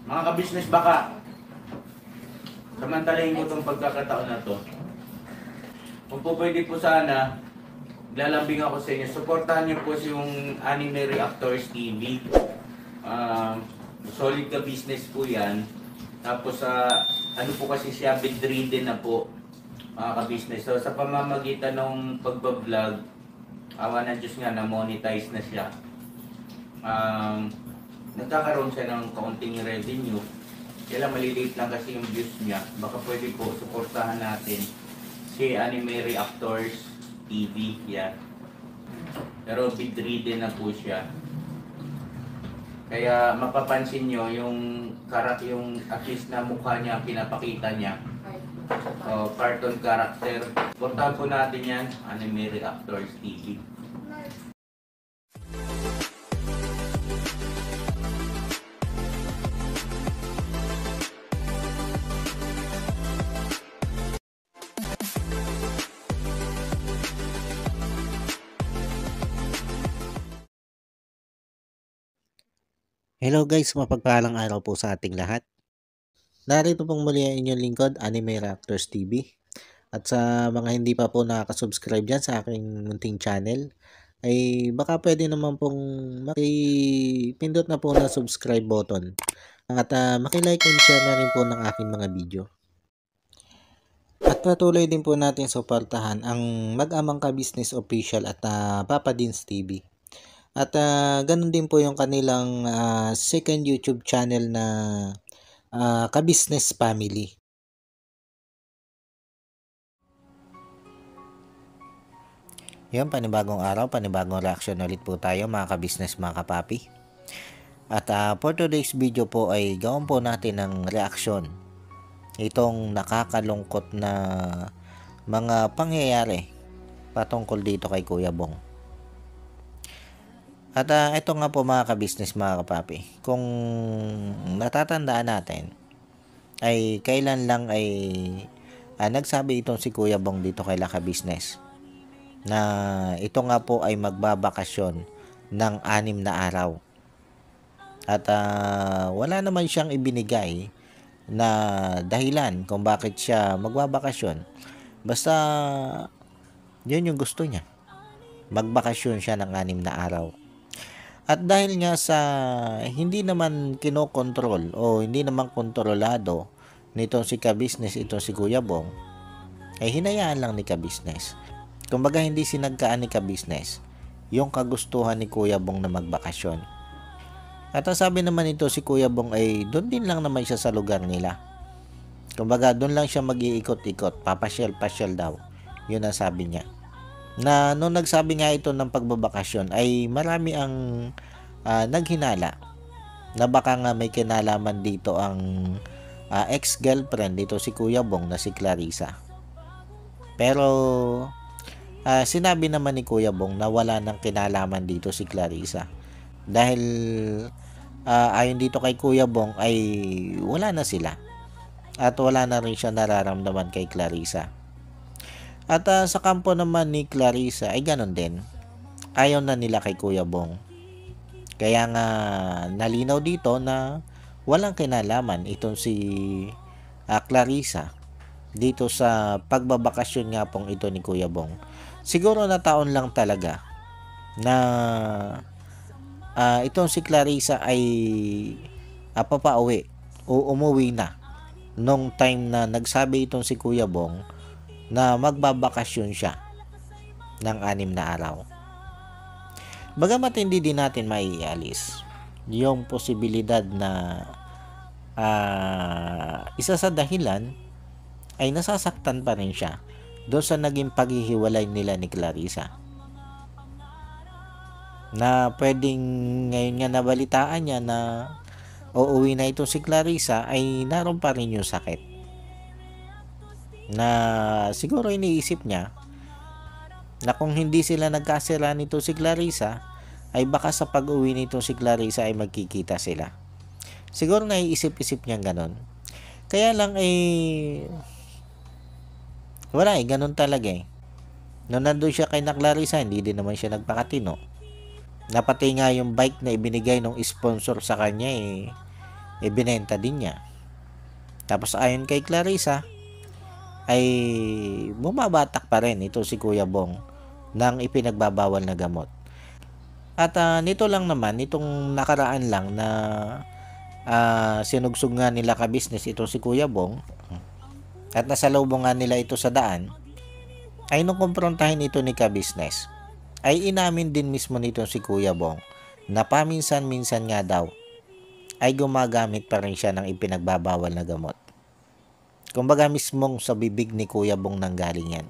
Mga ka-business, baka samantalahin ko itong pagkakataon na to. Kung po pwede po sana, lalambing ako sa inyo. Supportahan niyo po yung Anime Reactors TV. Solid ka business po yan. Tapos ano po kasi siya, bedridden na po, mga ka-business. So sa pamamagitan ng pagbablog, awa ng Diyos nga, na-monetize na siya. Nagkakaroon siya ng kaunting revenue. Kaya maliliit lang kasi yung views niya. Baka pwede po suportahan natin si Anime Reactors TV. Yan. Pero bedridden na po siya. Kaya mapapansin nyo yung at least na mukha niya, pinapakita niya. Cartoon character. Suportahan po natin yan, Anime Reactors TV. Hello guys, mapagpalang araw po sa ating lahat. Narito pong muli ang inyong lingkod, Anime Reactors TV. At sa mga hindi pa po nakaka-subscribe dyan sa aking munting channel, ay baka pwede naman pong makipindot na po na subscribe button. At makilike and share na rin po ng aking mga video. At patuloy din po natin suportahan ang Mag-amang Ka-Business Official at Papa Dins TV. At ganun din po yung kanilang second YouTube channel na Ka-Business Family. Yan, panibagong araw, panibagong reaction ulit po tayo mga ka-business, mga kapapi. At for today's video po ay gawin po natin ng reaction itong nakakalungkot na mga pangyayari patungkol dito kay Kuya Bong. At ito nga po mga ka-business, mga kapapi, kung natatandaan natin ay kailan lang ay nagsabi itong si Kuya Bong dito kay Laka Business na ito nga po ay magbabakasyon ng 6 na araw. At wala naman siyang ibinigay na dahilan kung bakit siya magbabakasyon. Basta yun yung gusto niya. Magbakasyon siya ng 6 na araw. At dahil nga sa hindi naman kinokontrol o hindi naman kontrolado nitong si Ka-Business, itong si Kuya Bong, ay hinayaan lang ni Ka-Business. Kumbaga hindi sinagkaan ni Ka-Business yung kagustuhan ni Kuya Bong na magbakasyon. At ang sabi naman nito si Kuya Bong ay doon din lang naman siya sa lugar nila. Kumbaga doon lang siya mag-iikot-ikot, papasyal-pasyal daw. Yun ang sabi niya. Na nung nagsabi nga ito ng pagbabakasyon ay marami ang naghinala na baka nga may kinalaman dito ang ex-girlfriend dito si Kuya Bong na si Clarissa. Pero sinabi naman ni Kuya Bong na wala nang kinalaman dito si Clarissa. Dahil ayon dito kay Kuya Bong ay wala na sila. At wala na rin siya nararamdaman kay Clarissa. At sa kampo naman ni Clarissa ay ganon din. Ayaw na nila kay Kuya Bong. Kaya nga nalinaw dito na walang kinalaman itong si Clarissa dito sa pagbabakasyon nga pong ito ni Kuya Bong. Siguro na taon lang talaga na itong si Clarissa ay papauwi o umuwi na nung time na nagsabi itong si Kuya Bong na magbabakasyon siya ng 6 na araw. Bagamat hindi din natin maialis yung posibilidad na isa sa dahilan ay nasasaktan pa rin siya doon sa naging paghihiwalay nila ni Clarissa. Na pwedeng ngayon nga nabalitaan niya na uuwi na itong si Clarissa ay naroon pa rin yung sakit. Na siguro iniisip niya na kung hindi sila nagkasira nito si Clarissa ay baka sa pag-uwi nito si Clarissa ay magkikita sila. Siguro naiisip-isip niya ganon. Kaya lang wala ganon talaga Nung nandun siya kay na Clarissa, hindi din naman siya nagpakatino. Napati nga yung bike na ibinigay ng sponsor sa kanya ibinenta din niya. Tapos ayon kay Clarissa, ay bumabatak pa rin ito si Kuya Bong ng ipinagbabawal na gamot. At nito lang naman, itong nakaraan lang na sinugsog nga nila ka-business ito si Kuya Bong at nasalubong nga nila ito sa daan, ay nung kumprontahin ito ni ka-business, ay inamin din mismo nito si Kuya Bong na paminsan-minsan nga daw ay gumagamit pa rin siya ng ipinagbabawal na gamot. Kumbaga mismong sa bibig ni Kuya Bong nanggaling yan.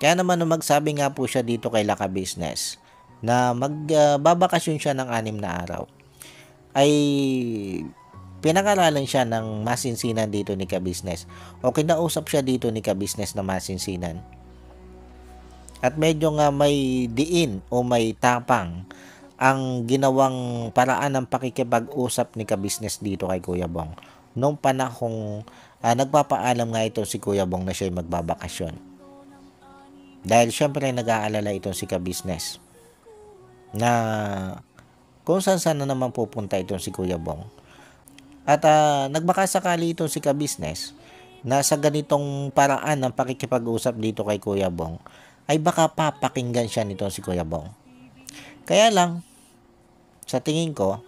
Kaya naman nung magsabi nga po siya dito kay Laka Business na magbabakasyon siya ng 6 na araw, ay pinag-aralan siya ng masinsinan dito ni ka-business o kinausap siya dito ni ka-business na masinsinan. At medyo nga may diin o may tapang ang ginawang paraan ng pakikipag-usap ni ka-business dito kay Kuya Bong nung panahong nagpapaalam nga ito si Kuya Bong na siya'y magbabakasyon. Dahil syempre nag-aalala ito si ka-business na kung saan na naman pupunta itong si Kuya Bong. At nagbakasakali itong si ka-business na sa ganitong paraan ng pakikipag-usap dito kay Kuya Bong ay baka papakinggan siya nitong si Kuya Bong. Kaya lang, sa tingin ko,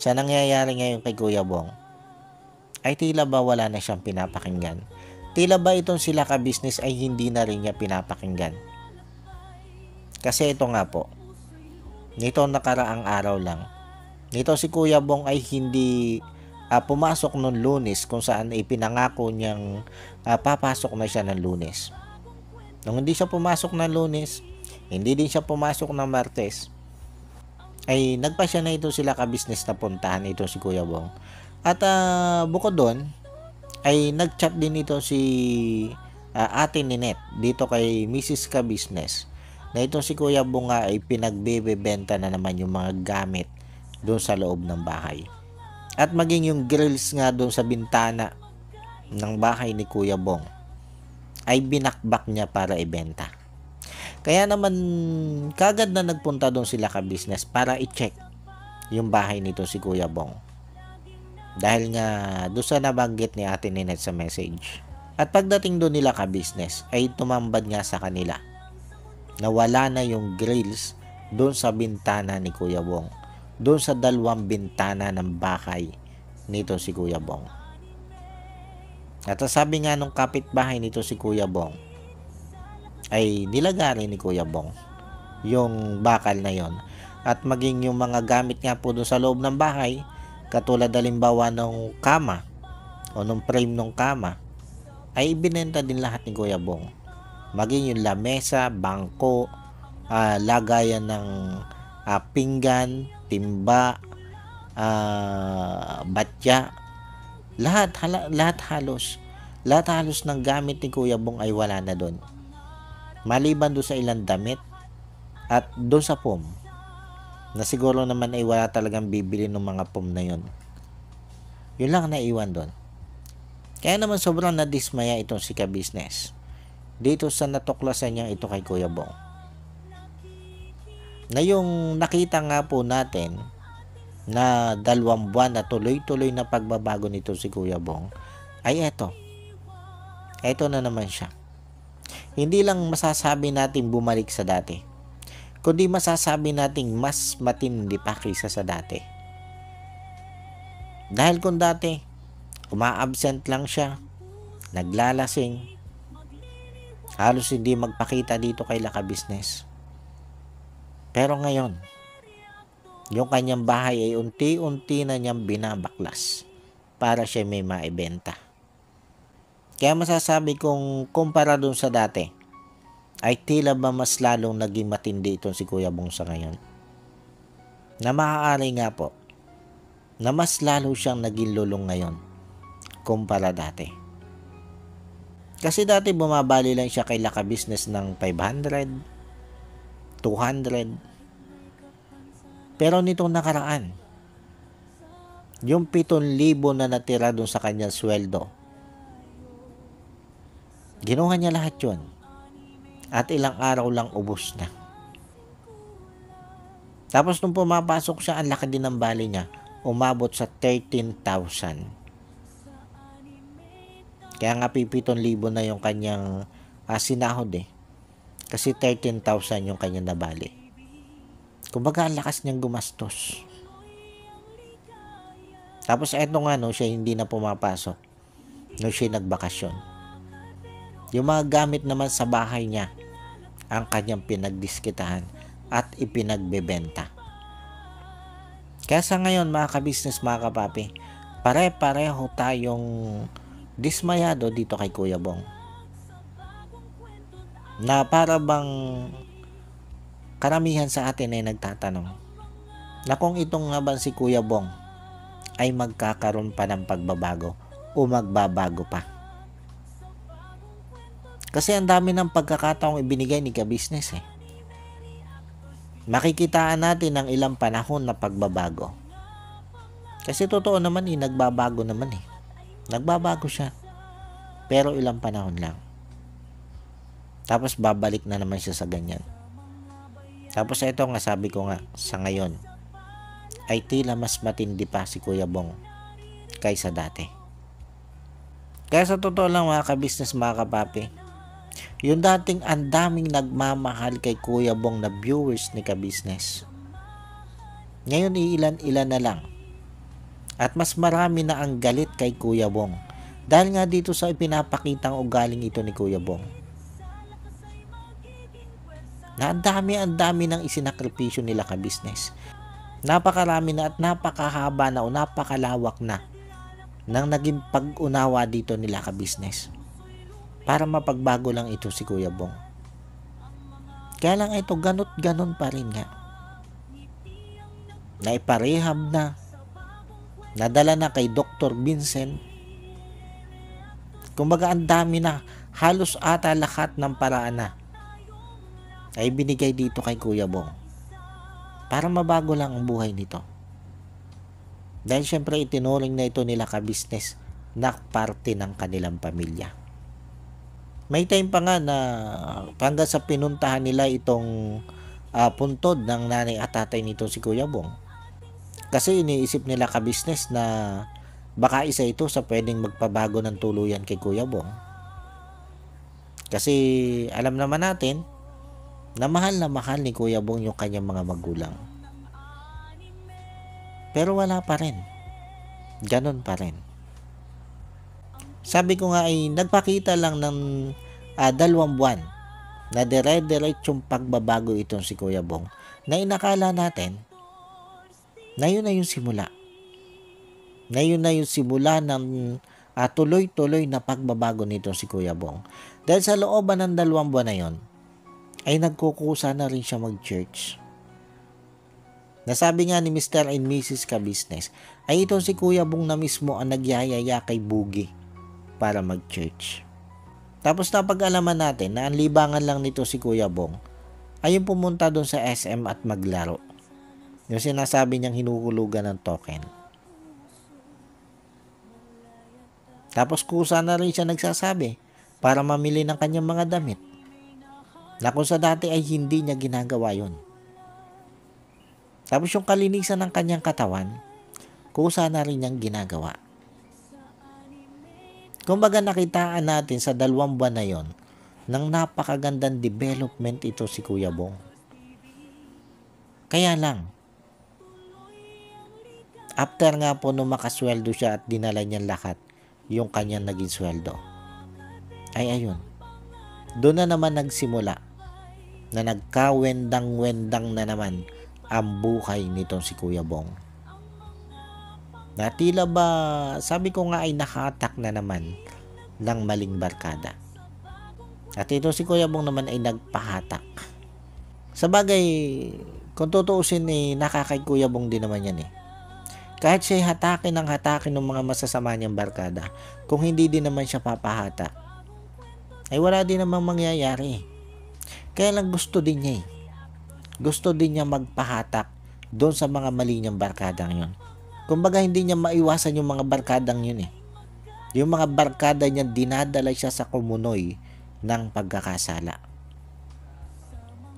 sa nangyayari ngayon kay Kuya Bong, ay tila ba wala na siyang pinapakinggan? Tila ba itong sila ka-business ay hindi na rin niya pinapakinggan? Kasi ito nga po, nito nakaraang araw lang, nito si Kuya Bong ay hindi pumasok noong Lunes kung saan ipinangako niyang papasok na siya ng Lunes. Nung hindi siya pumasok ng Lunes, hindi din siya pumasok ng Martes, ay nagpa siya na ito sila ka-business na puntahan ito si Kuya Bong. At bukod doon, ay nag-chat din ito si Ate Ninette dito kay Mrs. Ka-business na ito si Kuya Bong nga ay pinagbebenta na naman yung mga gamit doon sa loob ng bahay. At maging yung grills nga doon sa bintana ng bahay ni Kuya Bong ay binakbak niya para ibenta. Kaya naman kagad na nagpunta doon sila ka-business para i-check yung bahay nito si Kuya Bong. Dahil nga doon sa nabanggit ni Ate Ninette sa message. At pagdating doon nila ka-business ay tumambad nga sa kanila na wala na yung grills doon sa bintana ni Kuya Bong. Doon sa 2 bintana ng bahay nito si Kuya Bong. At sabi nga nung kapitbahay nito si Kuya Bong, ay nilagari ni Kuya Bong yung bakal na yon. At maging yung mga gamit nga po doon sa loob ng bahay, katulad halimbawa ng kama o ng frame ng kama, ay ibinenta din lahat ni Kuya Bong. Maging yung lamesa, bangko, lagayan ng pinggan, timba, batya, lahat halos ng gamit ni Kuya Bong ay wala na doon. Maliban doon sa ilang damit at doon sa pom na siguro naman ay wala talagang bibili ng mga pom na yun. Yun lang naiwan doon. Kaya naman sobrang nadismaya itong si ka-business dito sa natuklasan niya ito kay Kuya Bong. Na yung nakita nga po natin na 2 buwan na tuloy-tuloy na pagbabago nito si Kuya Bong ay eto na naman siya. Hindi lang masasabi natin bumalik sa dati, kundi masasabi natin mas matindi pa kaysa sa dati. Dahil kung dati uma-absent lang siya, naglalasing, halos hindi magpakita dito kay Laka Business. Pero ngayon, yung kanyang bahay ay unti-unti na niyang binabaklas para siya may maibenta. Kaya masasabi kong kumpara dun sa dati, ay tila ba mas lalong naging matindi itong si Kuya Bong sa ngayon. Na maaari nga po, na mas lalo siyang naging lulong ngayon kumpara dati. Kasi dati bumabali lang siya kay Laka Business ng 500, 200. Pero nitong nakaraan, yung 7,000 na natira dun sa kanyang sweldo, ginawa niya lahat yun. At ilang araw lang ubos na. Tapos nung pumapasok siya, ang laki din ng bali niya. umabot sa 13,000. Kaya nga 7,000 na yung kanyang sinahod eh. Kasi 13,000 yung kanyang nabali. Kumbaga ang lakas niyang gumastos. Tapos eto nga no, siya hindi na pumapasok. No, siya nagbakasyon. Yung mga gamit naman sa bahay niya, ang kanyang pinagdiskitahan at ipinagbebenta. Kaya sa ngayon mga kabisnes, mga kapapi, pare-pareho tayong dismayado dito kay Kuya Bong. Na para bang karamihan sa atin ay nagtatanong na kung itong nga ba si Kuya Bong ay magkakaroon pa ng pagbabago o magbabago pa. Kasi ang dami ng pagkakataong ibinigay ni kabisnes eh. Makikitaan natin ng ilang panahon na pagbabago. Kasi totoo naman eh, nagbabago naman eh. Nagbabago siya. Pero ilang panahon lang. Tapos babalik na naman siya sa ganyan. Tapos ito nga sabi ko nga sa ngayon ay tila mas matindi pa si Kuya Bong kaysa dati. Kaya sa totoo lang mga kabisnes, mga kapapi, yung dating ang daming nagmamahal kay Kuya Bong na viewers ni kabisnes, ngayon iilan-ilan na lang. At mas marami na ang galit kay Kuya Bong dahil nga dito sa ipinapakitang ugaling ito ni Kuya Bong. Na ang dami ng isinakripisyo nila kabisnes. Napakarami na at napakahaba na o napakalawak na nang naging pag-unawa dito nila kabisnes. Para mapagbago lang ito si Kuya Bong. Kaya lang ito ganot-ganon pa rin nga. Naiparehab na. Nadala na kay Dr. Vincent. Kumbaga ang dami na. Halos ata lahat ng paraan na ay binigay dito kay Kuya Bong. Para mabago lang ang buhay nito. Dahil syempre itinuring na ito nila kabisnes na parte ng kanilang pamilya. May time pa nga na hanggang sa pinuntahan nila itong puntod ng nanay at tatay nito si Kuya Bong. Kasi iniisip nila kabisnes na baka isa ito sa pwedeng magpabago ng tuluyan kay Kuya Bong. Kasi alam naman natin na mahal ni Kuya Bong yung kanyang mga magulang. Pero wala pa rin. Ganon pa rin. Sabi ko nga ay nagpakita lang ng 2 buwan na dire-diretsong pagbabago itong si Kuya Bong na inakala natin na yun na yung simula. Na yun na yung simula ng tuloy-tuloy na pagbabago nitong si Kuya Bong. Dahil sa looban ng 2 buwan na yon ay nagkukusa na rin siya mag-church. Nasabi nga ni Mr. and Mrs. Kabisnes ay itong si Kuya Bong na mismo ang nagyayaya kay Boogie para mag-church. Tapos napag-alaman natin na ang libangan lang nito si Kuya Bong ay yung pumunta doon sa SM at maglaro. Yung sinasabi niyang hinuhulugan ng token. Tapos kusa na rin siya nagsasabi para mamili ng kanyang mga damit. Na kung sa dati ay hindi niya ginagawa yon. Tapos yung kalinisan ng kanyang katawan, kusa na rin niyang ginagawa. Kumbaga nakitaan natin sa 2 buwan na yon ng napakagandang development ito si Kuya Bong. Kaya lang, after nga po nung makasweldo siya at dinala niya lahat yung kanyang naging sweldo, ay ayun, doon na naman nagsimula na nagkawendang-wendang na naman ang buhay nitong si Kuya Bong. Na tila ba, sabi ko nga ay nakatak na naman ng maling barkada. At ito si Kuya Bong naman ay nagpahatak. Sa bagay, kung tutuusin eh, nakakay Kuya Bong din naman yan eh. Kahit siya hatakin ng mga masasama niyang barkada, kung hindi din naman siya papahatak, ay wala din namang mangyayari. Kaya lang gusto din niya eh. Gusto din niya magpahatak doon sa mga mali niyang barkadang yun. Kumbaga hindi niya maiwasan yung mga barkadang yun eh. Yung mga barkada niya dinadala siya sa kumunoy ng pagkakasala.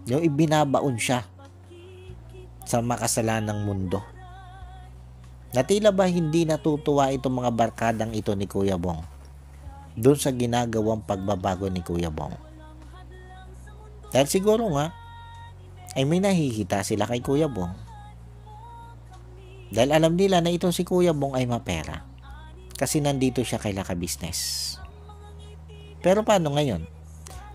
Yung ibinabaon siya sa makasalanang mundo. Na tila ba hindi natutuwa itong mga barkadang ito ni Kuya Bong doon sa ginagawang pagbabago ni Kuya Bong. Dahil siguro nga, ay may nahihita sila kay Kuya Bong. Dahil alam nila na itong si Kuya Bong ay mapera. Kasi nandito siya kay Laka Business. Pero paano ngayon?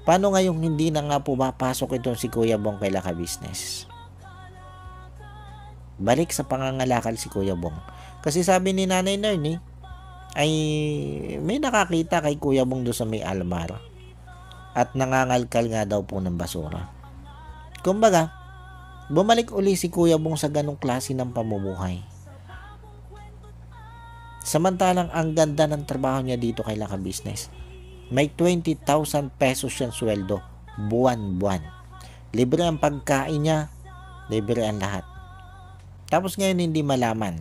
Paano ngayong hindi na nga pumapasok itong si Kuya Bong kay Laka Business? Balik sa pangangalakal si Kuya Bong. Kasi sabi ni Nanay Nernie, ay may nakakita kay Kuya Bong doon sa may Almar. At nangangalkal nga daw po ng basura. Kumbaga, bumalik uli si Kuya Bong sa ganong klase ng pamumuhay. Samantalang ang ganda ng trabaho niya dito kay Laka Business. May 20,000 pesos siyang sweldo buwan-buwan. Libre ang pagkain niya, libre ang lahat. Tapos ngayon hindi malaman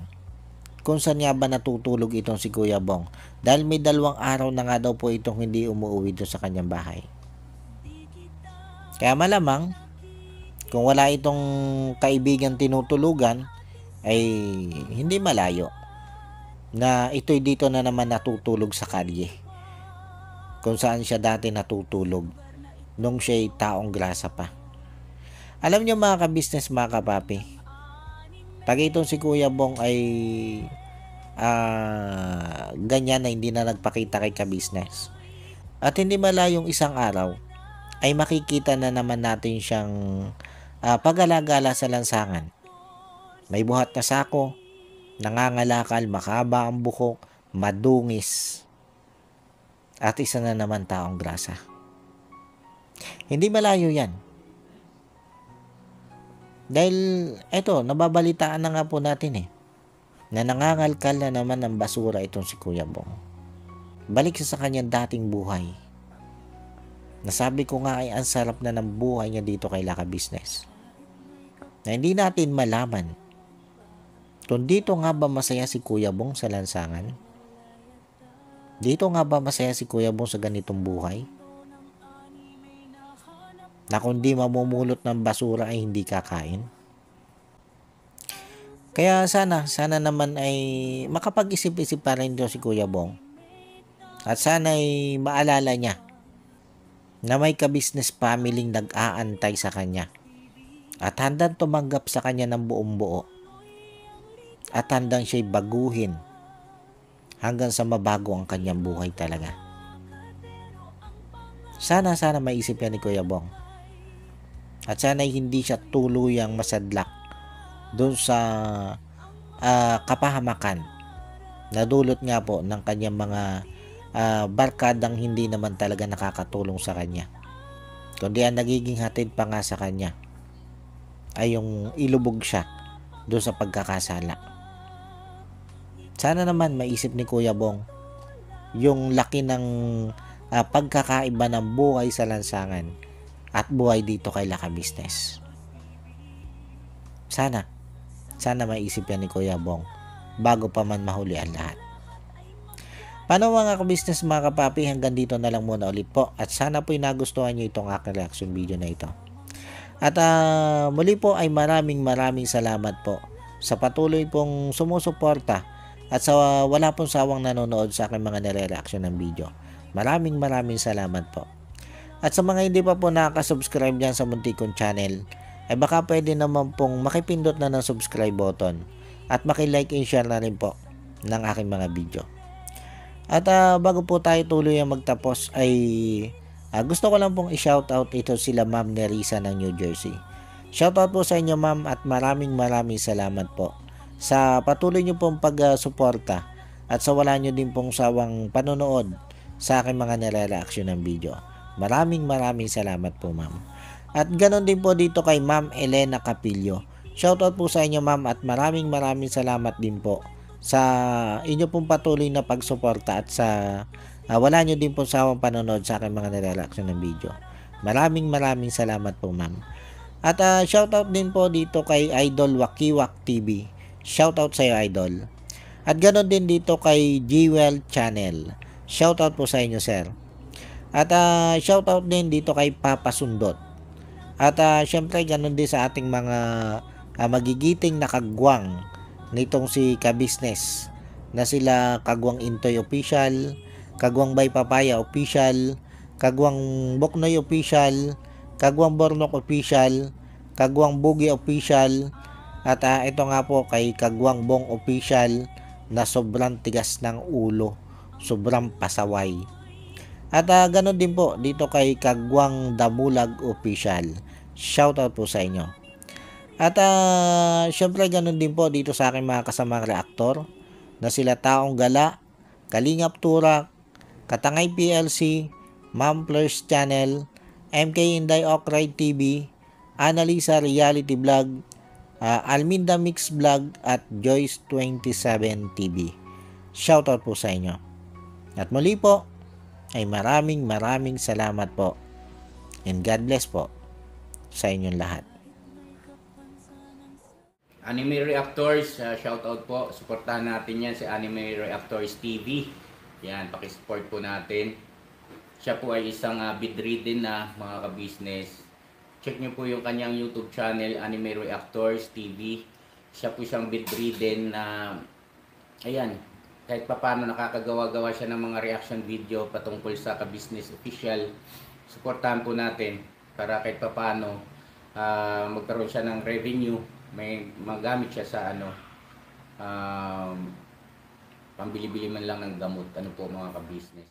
kung saan nga ba natutulog itong si Kuya Bong. Dahil may 2 araw na nga daw po itong hindi umuwi doon sa kanyang bahay. Kaya malamang, kung wala itong kaibigan tinutulugan, ay hindi malayo na ito'y dito na naman natutulog sa kalye. Kung saan siya dati natutulog nung siya'y taong grasa pa. Alam niyo mga ka-business, mga kapapi, pag itong si Kuya Bong ay ganyan na hindi na nagpakita kay ka-business, at hindi malayong isang araw ay makikita na naman natin siyang pag-alagala sa lansangan. May buhat na sako, nangangalakal, makaba ang buhok, madungis, at isa na naman taong grasa. Hindi malayo yan. Dahil eto, nababalitaan na nga po natin na nangangalkal na naman ng basura itong si Kuya Bong. Balik sa kanyang dating buhay. Nasabi ko nga ay ang sarap na ng buhay niya dito kay Laka Business. Na hindi natin malaman kung dito nga ba masaya si Kuya Bong sa lansangan. Dito nga ba masaya si Kuya Bong sa ganitong buhay? Na kung di mamumulot ng basura ay hindi kakain. Kaya sana naman ay makapag-isip-isip pa rin doon si Kuya Bong. At sana ay maalala niya na may ka-business family nag-aantay sa kanya. At handang tumanggap sa kanya ng buong buo. At handang siya'y baguhin hanggang sa mabago ang kanyang buhay talaga. Sana maisip yan ni Kuya Bong. At sana hindi siya tuluyang masadlak doon sa kapahamakan na dulot nga po ng kanyang mga barkadang hindi naman talaga nakakatulong sa kanya. Kundi ang nagiging hatid pa nga sa kanya ay yung ilubog siya doon sa pagkakasala. Sana naman maisip ni Kuya Bong yung laki ng pagkakaiba ng buhay sa lansangan at buhay dito kay Laka Business. Sana maisip yan ni Kuya Bong bago pa man mahuli ang lahat. Paano mga ka-business, mga kapapi, hanggang dito na lang muna ulit po. At sana po'y nagustuhan nyo itong aking reaction video na ito. At muli po ay maraming salamat po sa patuloy pong sumusuporta at sa wala pong sawang nanonood sa aking mga nire-reaction ng video. Maraming salamat po. At sa mga hindi pa po nakaka-subscribe dyan sa muntik kong channel, ay baka pwede naman pong makipindot na ng subscribe button at makilike and share na rin po ng aking mga video. At bago po tayo tuloy ang magtapos ay gusto ko lang pong i-shoutout ito sila Ma'am Nerissa ng New Jersey. Shoutout po sa inyo ma'am at maraming salamat po sa patuloy nyo pong pag-suporta at sa wala nyo din pong sawang panonood sa aking mga nire-reaction ng video. Maraming salamat po ma'am. At ganon din po dito kay Ma'am Elena Capillo. Shoutout po sa inyo ma'am at maraming salamat din po sa inyo pong patuloy na pagsuporta at sa wala nyo din po sawang panonood sa aking mga nire-reaction ng video. Maraming salamat po ma'am. At shoutout din po dito kay Idol Wakiwak TV. Shoutout sa iyo Idol. At ganon din dito kay Jewel Channel. Shoutout po sa inyo sir. At shoutout din dito kay Papa Sundot. At syempre ganon din sa ating mga magigiting na kagwang nitong si Ka-Business na sila Kagwang Intoy Official, Kagwang Bay Papaya Official, Kagwang Boknoy Official, Kagwang Bornok Official, Kagwang Bugi Official, at ito nga po kay Kagwang Bong Official na sobrang tigas ng ulo, sobrang pasaway. At ganun din po dito kay Kagwang Damulag Official. Shoutout po sa inyo. At syempre ganun din po dito sa aking mga kasamang reaktor na sila Taong Gala, Kalingap Turak, Katangay PLC, Mamplers Channel, MK Inday Okray TV, Analisa Reality Vlog, Alminda Mix Vlog at Joyce 27 TV. Shoutout po sa inyo. At muli po ay maraming salamat po. And God bless po sa inyong lahat. Anime Reactors, shoutout po. Suportahan natin yan si Anime Reactors TV. Yan, pakisupport po natin. Siya po ay isang bedridden na mga ka-business. Check nyo po yung kanyang YouTube channel, Anime Reactors TV. Siya po siyang bedridden na, ayan, kahit papano nakakagawa-gawa siya ng mga reaction video patungkol sa ka-business official. Suportahan po natin para kahit papano magkaroon siya ng revenue. May magamit siya sa pambili-bili man lang ng gamot. Ano po mga ka-business.